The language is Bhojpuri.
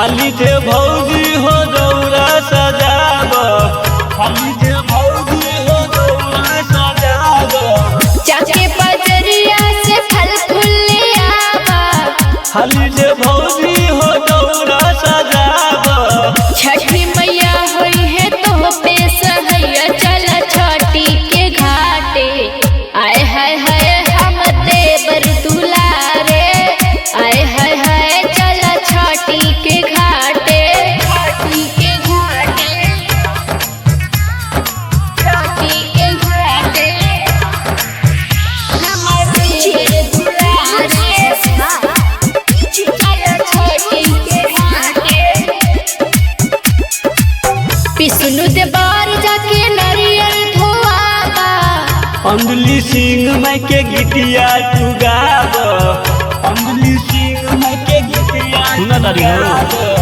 हाली जे भौजी हो दौरा सजाब, हाली जे भौजी हो दौरा सजाब। जाके बजरिया से फल फूल ले आवा, हाली जे भौजी हो दौरा सजाब। छठी मैया होई है तो पे सहैया चल छठी के घाटे। आए हाय हाय हम देवर दुलारे, आए हाय हाय चल छठी के घाटे, छठी के घाटे, छठी के घाटे। नमस्ते दुलारे, चल छठी के घाटे। विष्णु दे बार जाके नारियल धोआबा, अंजलि सिंह मैं के गीतिया तू गाब, अंजलि सिंह मैं के गीतिया तू गाब।